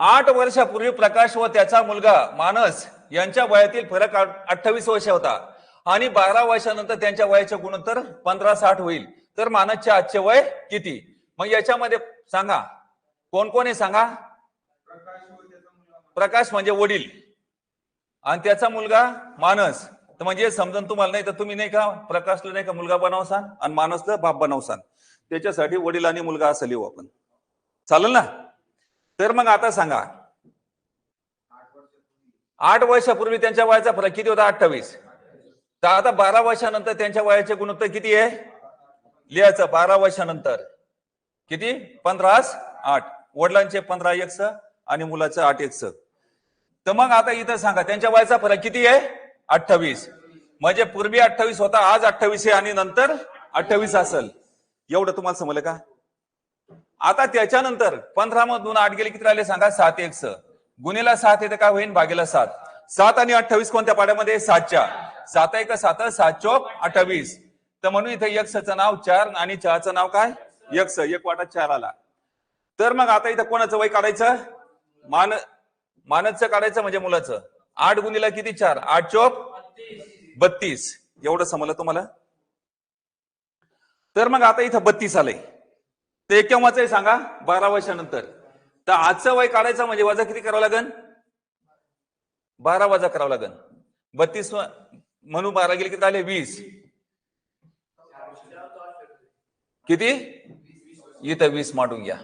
8 वर्षापूर्वी प्रकाश व त्याचा मुलगा मानस यांच्या वयातील फरक 28 वर्ष होता आणि 12 वर्षानंतर त्यांच्या वयाचे गुणोत्तर 15-60 होईल. तर मानसचे आजचे वय किती? मग याच्यामध्ये सांगा कोण कोण आहे सांगा. प्रकाश म्हणजे वडील आणि त्याचा मुलगा मानस. तर म्हणजे समजून तुम्हाला नाही तर तुम्ही नाही का प्रकाशला नाही का मुलगा बनवसान आणि मानसला बाप बनवसान. त्याच्यासाठी वडील आणि मुलगा असं लिहू आपण. चालेल ना? तर मग आता सांगा 8 वर्षापूर्वी त्यांच्या वयाचा फरक किती होता? 28. तर आता 12 वर्षानंतर त्यांच्या वयाचे गुणोत्तर किती आहे लिहायचं. 12 वर्षानंतर किती? 15-8. वडिलांचे 15x आणि मुलाचं 8x. तर मग आता इथं सांगा त्यांच्या वयाचा फरक किती आहे? 28. म्हणजे पूर्वी 28 होता, आज 28 आहे आणि नंतर 28 असेल. एवढं तुम्हाला समजलं का? आता त्याच्यानंतर 15 मधून 8 गेले किती राहिले सांगा? 7x. गुणिला 7 येते काय होईल? भागीला 7. 7 आणि 28 कोणत्या पाड्यामध्ये? 7च्या. 7 1 7 7 चौक 28. तर म्हणून इथे x नाव 4 आणि 4चं नाव काय? x. 1 वाटा 4 आला. तर मग आता इथं कोणाचं वय काढायचं? मानसचं काढायचं म्हणजे मुलाचं. 8 गुणिला किती? 4. 8 चौक 32. एवढं समजलं तुम्हाला? तर मग आता इथं 32 आलंय. ते केव्हाच आहे सांगा? 12 वर्षानंतर. तर आजचं वय काढायचं म्हणजे वजा किती करावं लागेल? 12 वजा करावं लागेल. 32 म्हणून 12 गेले किती राहिले? 20. किती? इथं 20 मांडून घ्या.